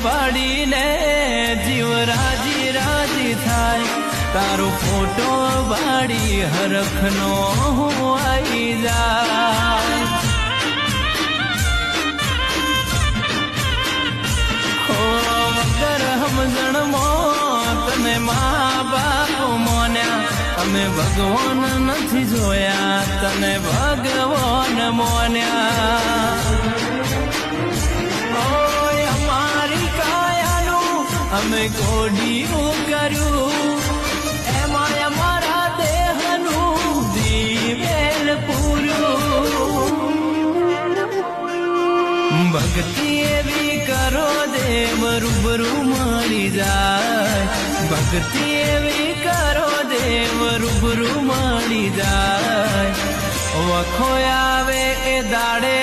પાડીને જીવ રાજી રાજી થાય તારો ફોટો વાળી હરખનો આવી જાય વગર સમજણમાં તને મા બાપ મોન્યા અમે ભગવાન નથી જોયા તને ભગવાન મોન્યા અમારી કાયાનું અમે કોડિયું કર્યું એમાં અમારા દેહનું દીવેલ પૂર્યું ભક્તિ એવી કરો દેવ રૂબરૂ મળી જાય ભક્તિ એવી કરો દેવ રૂબરૂ મળી જાય વખો આવે એ દાડે